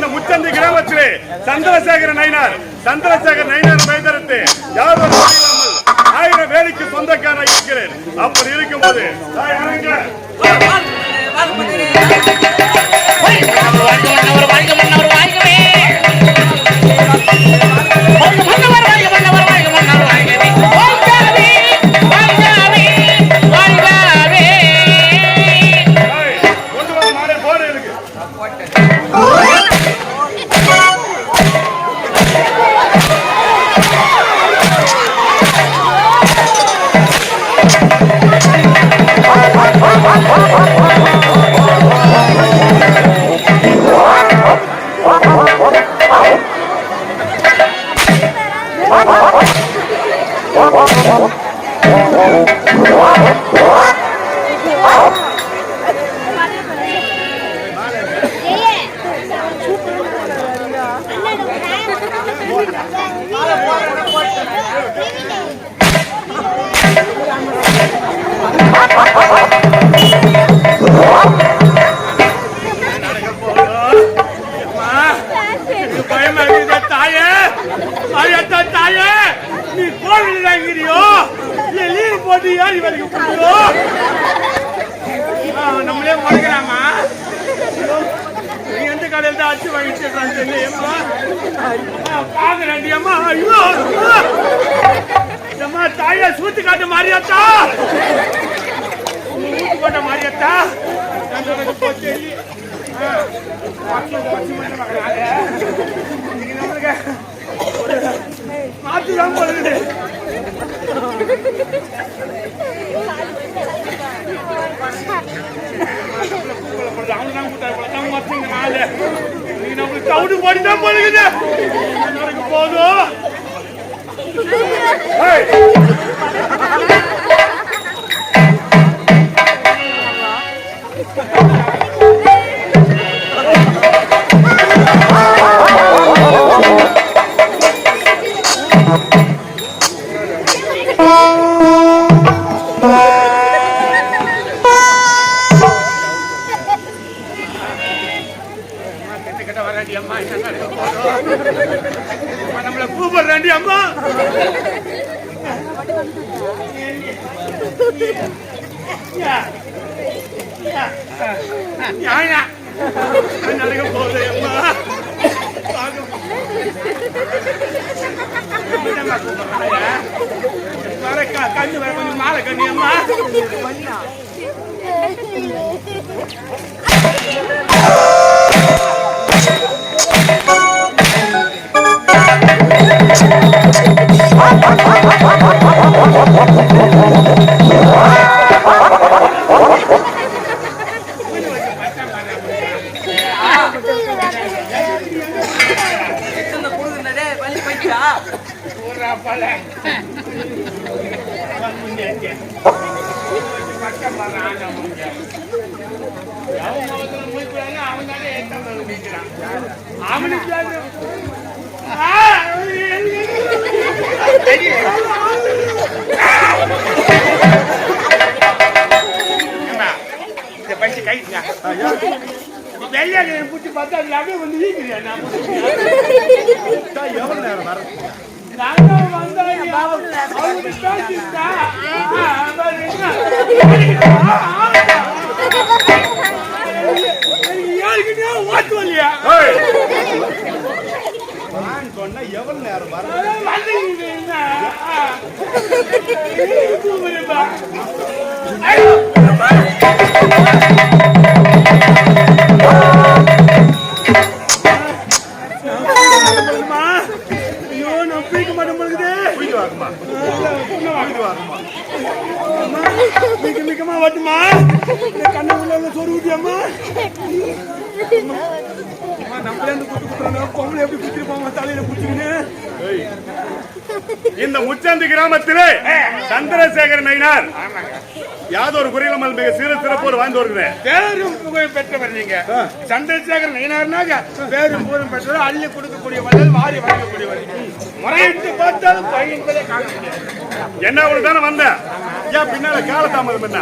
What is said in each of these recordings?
இந்த முச்சந்தி கிராமத்திலே சந்திரசேகர நயினார் மைதரத்து யாரும் ஆயிரம் வேலைக்கு சொந்தக்காரன் இருக்கிறேன். அப்படி இருக்கும்போது நீ கோவில் வாங்கிறியோ லீவ் போட்டு ஏறி வரைக்கும் நம்மளே முறைக்கிறாமா எந்த கடையில் தான் அச்சு வாங்கிட்டு தெரியமா பாக்குறேன்டியம்மா. ஐயோ அம்மா தாயா சூத்து காட்டு மாறியாத்தா ஊத்து போட்ட மாறியாத்தா மாத்துதான் போடுது. அவனுதான் கூட்டாங்க மாத்துங்க நாள் நீங்க நம்மளுக்கு தவிடு போட்டுதான் போடுது போதும். நம்மள கூப்பிடுறாண்டி அம்மா. நடக்க போகுது அம்மா. கண்ணு வர கொஞ்சம் மாலை கண்ணி அம்மா. வெள்ளைய புத்தி பார்த்தா அப்படியே வந்து வீக்கிறேன். எவ்வளவு நேரம் வர ஓட்டுவலையா சொன்னா எவ்வளவு நேரம் வர மிகமா வாட்டுமா கண்ண உள்ள சொரு ஊட்டியம்மா. இந்த முச்சந்தி கிராமத்திலே சந்திரசேகர நயினார் யாதொரு குறையில்லாமல் மிக சிறு சிறப்போடு வாழ்ந்து வருகிறேன். பேரும் புகழும் பெற்றவர் நீங்க. சந்திரசேகர நயினார்னாக பேரும் புகழும் பெற்றவர், அள்ளி கொடுக்கக்கூடிய வள்ளல், வாரி வழங்கக்கூடியவர். முறையிட்டு பார்த்தாலும் பையன்களே காண முடியாது. என்ன அவளுக்கு தானே வந்த ஏன் பின்னால காலதாமதம் என்ன?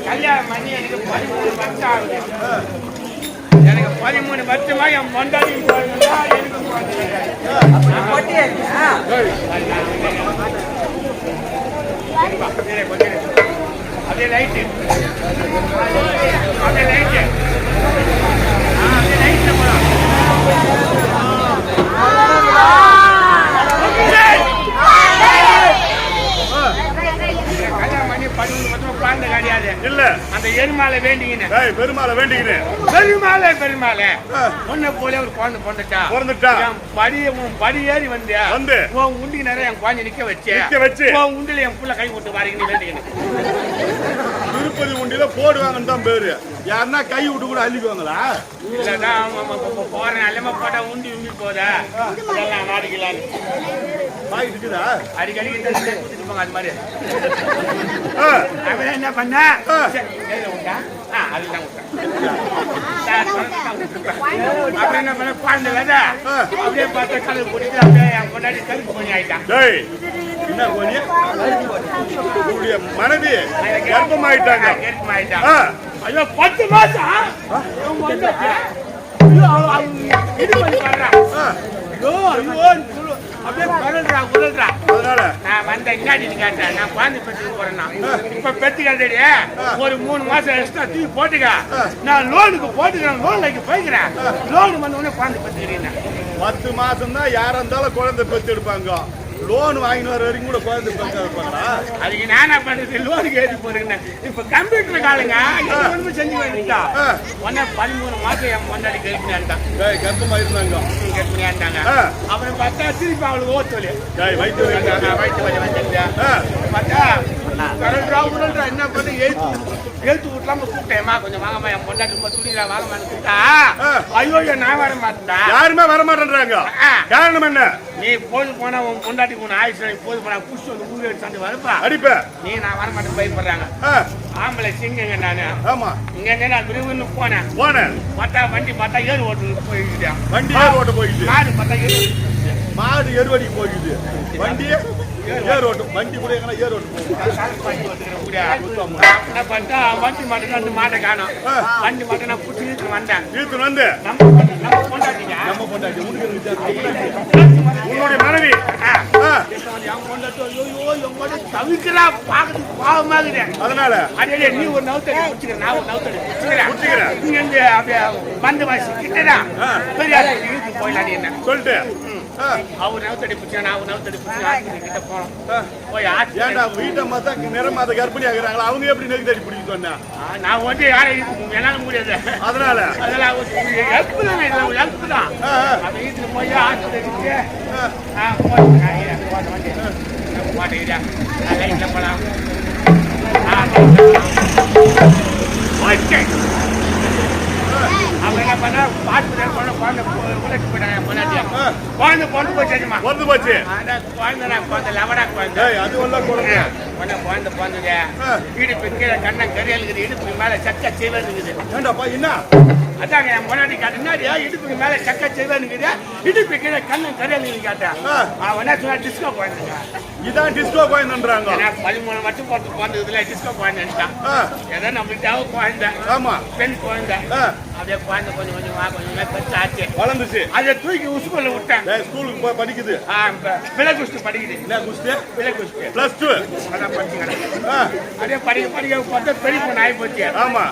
கல்யாணம் பண்ணி எனக்கு 13 வருஷம் ஆகுது. எனக்கு 13 வருஷமா என் மொண்டாடி அதே லைட்டு அதே லைட்டு கல்யாணம் பண்ணி 13 வருஷமா குழந்தை கிடையாது. இல்ல அந்த எருமாலை வேண்டிக்கினேன். பெருமாளே உன்னை போல ஒரு குழந்தை பிறந்துட்டா படி ஏறி வந்து உன் உண்டி நிறைய என் குழந்தை நிக்க வச்சு உன் உண்டில என் புள்ள கை விட்டு வாரிங்கன்னு வேண்டிக்கினேன். திருப்பதி உண்டியில போடுவாங்கன்னு தான் பேரு. யாருன்னா கை விட்டு கூட அள்ளிக்குவாங்களா? இல்லதான் போறேன் அல்லமா போட்டா உண்டி போதா இதெல்லாம் நாடிக்கலான்னு இருக்குதா? அடிக்கடி போங்க அது மாதிரி. அவன் என்ன பண்ண அதுதான் அப்புறம் என்ன பண்ண குழந்தை வேதா அப்படியே பார்த்தா கலர் போட்டு அப்படியே என் கொண்டாடி கருப்பு பண்ணி ஆயிட்டான். மனைவி கர்ப்பமாயிட்டாங்க. ஐயோ 10 மாசம் இது பண்ணி பாடுறான். அப்படியே உருள்றா. நான் வந்த இன்னாடி கேட்டேன். நான் குழந்தை பெற்றுக்கு போறேன்னா இப்ப பெற்றுக்காடி ஒரு 3 மாசம் எக்ஸ்ட்ரா தூக்கி போட்டுக்க. நான் லோனுக்கு போட்டுக்கிறேன். லோனுக்கு போய்க்கிறேன். லோனு வந்த உடனே குழந்தை பெற்றுக்கிறேன். 10 மாசம் தான் யாரா இருந்தாலும் குழந்தை பெற்று எடுப்பாங்க. லோன் வாங்கிட்டு வர வரைக்கும் கூட குழந்தை பெற்று எடுப்பாங்களா? அதுக்கு நானா பண்றது? லோனுக்கு ஏறி போறேங்க. இப்ப கம்ப்யூட்டர் காலங்க ஒன்றும் செஞ்சு வேண்டிட்டா உடனே 13 மாசம் என் முன்னாடி கல்பனியாண்டான். கர்ப்பமாயிருந்தாங்க. கல்பனியாண்டாங்க. அப்புறம் பார்த்தா திருப்பி அவளுக்கு ஓத்தொலி வயிற்று வலி வந்துருந்தா பார்த்தா உடல்றா என்ன பண்ணி எழுத்து விட்டுலாம கூப்பிட்டேம்மா கொஞ்சம் வாங்கம்மா என் பொண்டாட்டி ரொம்ப துணிடா வாங்கம்மான்னு கூப்பிட்டா ஐயோ நான் வர மாட்டேன்டா. யாருமே வர மாட்டேன்றாங்க. காரணம் என்ன? நீ போது போனா உன் பொண்டாட்டி உன் ஆயுஷ் போது போனா புடிச்சு வந்து ஊர் எடுத்து வரப்பா அடிப்ப நீ நான் வர மாட்டேன் பயப்படுறாங்க. ஆம்பளை சிங்கங்க நானு. ஆமா இங்க நான் விரும்புன்னு போனேன். பார்த்தா வண்டி பார்த்தா ஏறு ஓட்டு போயிடுச்சு. வண்டி ஏறு ஓட்ட போயிடுச்சு. மாடு பார்த்தா மாடு எருவடி போயிடுது. வண்டி ஏர் ஓட்டும். வண்டி கூட எங்கன்னா ஏர் ஓட்டு வண்டி மட்டும் மாட்டை காணும். வண்டி மட்டும் நான் புடிச்சு இழுத்து வந்தேன். நம்ம பொண்டாட்டி உன்னுடைய மனைவி தவிக்கிறா பாக்கிறதுக்கு பாவமாகுது. அதனால அதே நீ ஒரு நவுத்தடி குடிச்சுக்கிற நான் ஒரு நவுத்தடி குடிச்சுக்கிறேன். இங்க இருந்து அப்படியே வந்து வாசி கிட்டதான் பெரிய இழுத்து போயிடலாம் என்ன சொல்லிட்டு அவர் நவுத்தடி பிடிச்சா நான் நவுத்தடி பிடிச்சி கிட்ட போனோம். போய் ஏன்டா வீட்டை மாத்தா நிறமாத கர்ப்பிணி ஆகுறாங்களா? அவங்க எப்படி நெருக்கடி பிடிக்க சொன்னா? நான் வந்து யாரும் என்னால முடியாது. அதனால அதெல்லாம் ஹெல்ப் தான். அந்த வீட்டுல போய் ஆஸ்பத்திரிக்கு மாட்டேங்கிறா லைட்ல போலாம். அவங்க என்ன பண்ணா பாஸ்பத்திரி குழந்தை உழைச்சி போயிட்டாங்க. குழந்தை பொண்ணு போச்சுமா பொண்ணு போச்சு. குழந்தை குழந்தை லவடா குழந்தை அது குழந்தை பிறந்தது. இடுப்பு கீழே கண்ணன் கரியலுக்குது. இடுப்புக்கு மேல சக்க செய்வது. ஏண்டாப்பா என்ன? அதாங்க என் முன்னாடி காட்டினா இடுப்புக்கு மேல சக்க செய்வது. இடுப்பு கீழே கண்ணன் கரியலுக்கு கேட்டேன். அவன் என்ன சொன்னா டிஸ்கோ குழந்தைங்க. இதான் டிஸ்கோ குழந்தைன்றாங்க. 13 மட்டும் போட்டு பிறந்ததுல டிஸ்கோ குழந்தைட்டான். ஏதோ நம்மளுக்கு குழந்தை. ஆமா பெண் குழந்தை. அப்படியே குழந்தை கொஞ்சம் கொஞ்சம் பெருசாச்சு வளர்ந்துச்சு. அதை தூக்கி ஸ்கூல்ல விட்டேன். ஸ்கூலுக்கு போய் படிக்குது. பிளகுஸ்ட் படிக்குது. +2 அதான் படிச்சுக்கிறேன். அப்படியே படிக்க பார்த்தா பெரிய பொண்ணு ஆகி போச்சு. ஆமா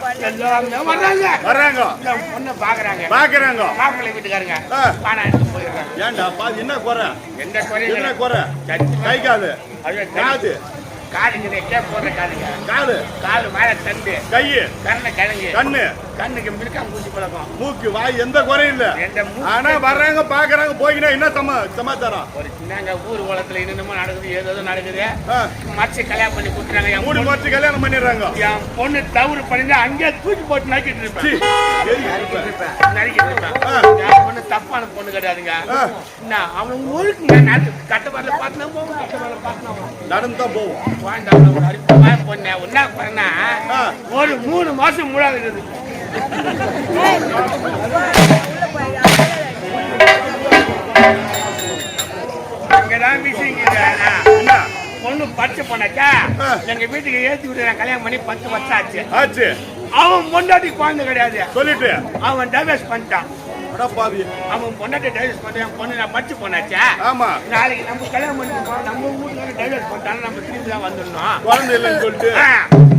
வர்றாங்க பொண்ணை பாக்குறாங்க. மாப்பிள்ளை வீட்டுக்காரங்க பானை எடுத்து போயிடுறாங்க. ஏன்டா என்ன குறை? எந்த குறை என்ன குறை? கை காது காது காதுங்க போடுற காதுங்க காது காலு மேல தண்டு கையு கண்ணு கிழங்கு கண்ணு கண்ணுக்கு மிருக்காம பூச்சி பழக்கம். மூக்கு வாய் எந்த குறையும் இல்ல. எந்த மூக்கு ஆனா வர்றாங்க பாக்குறாங்க போய்கினா என்ன சமாச்சாரம்? ஒரு சின்னங்க ஊர் உலகத்துல என்னென்னமோ நடக்குது, ஏதோ நடக்குது. மச்சி கல்யாணம் பண்ணி கொடுத்துறாங்க. என் மூணு மாச்சு கல்யாணம் பண்ணிடுறாங்க. என் பொண்ணு தவறு பண்ணிட்டு அங்கேயே தூக்கி போட்டு நறுக்கிட்டு இருப்பேன். நறுக்கிட்டு இருப்பேன். என் பொண்ணு தப்பான பொண்ணு கிடையாதுங்க. என்ன அவன் ஒழுக்குங்க கட்டப்பாடல பார்த்தா போவோம், கட்டப்பாடல பார்த்தா நடந்துதான் போவோம். பொண்ணு ஒன்னா பண்ணா ஒரு 3 மாசம் முழாது. அங்கதான் விஷயம். பொண்ணு பச்சை பொண்ணாக்கா எங்க வீட்டுக்கு ஏத்தி விட்டு நான் கல்யாணம் பண்ணி 10 வருஷம் ஆச்சு. அவன் பொண்டாட்டி குழந்தை கிடையாது சொல்லிட்டு அவன் டைவர்ஸ் பண்ணிட்டான். அவன் பொண்டாட்டி டைவர்ஸ் பண்ணிட்டு என் பொண்ணு நான் பச்சை பொண்ணாச்சா. ஆமா, நாளைக்கு நம்ம கல்யாணம் பண்ணி நம்ம வீட்டுல டைவர்ஸ் பண்ணிட்டாலும் நம்ம திரும்பி தான் வந்துடணும். குழந்தை இல்லைன்னு சொல்லிட்டு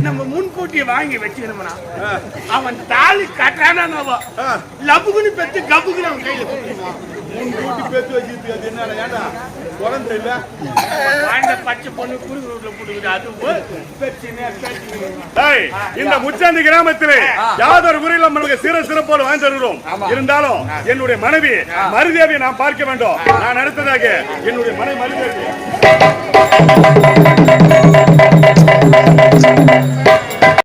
நம்ம முன்கூட்டியை வாங்கி வச்சுக்கணும்னா அவன் தாலி கட்டுறானா லபுக்குன்னு பெற்று கப்புக்குன்னு அவன் கையில கொடுத்துருவான். முன்கூட்டி பெற்று வச்சுட்டு அது என்ன ஏண்டா குழந்தை இல்ல வாழ்ந்த பச்சை பொண்ணு குறுகு ரோட்ல போட்டுக்குது. அது இந்த முச்சாந்தி கிராமத்திலே யாதொரு முறையில் நம்மளுக்கு சிறப்போடு வாங்கி தருகிறோம். இருந்தாலும் என்னுடைய மனைவி மருதேவியை நான் பார்க்க வேண்டும். நான் அடுத்ததாக என்னுடைய மனைவி மருதேவி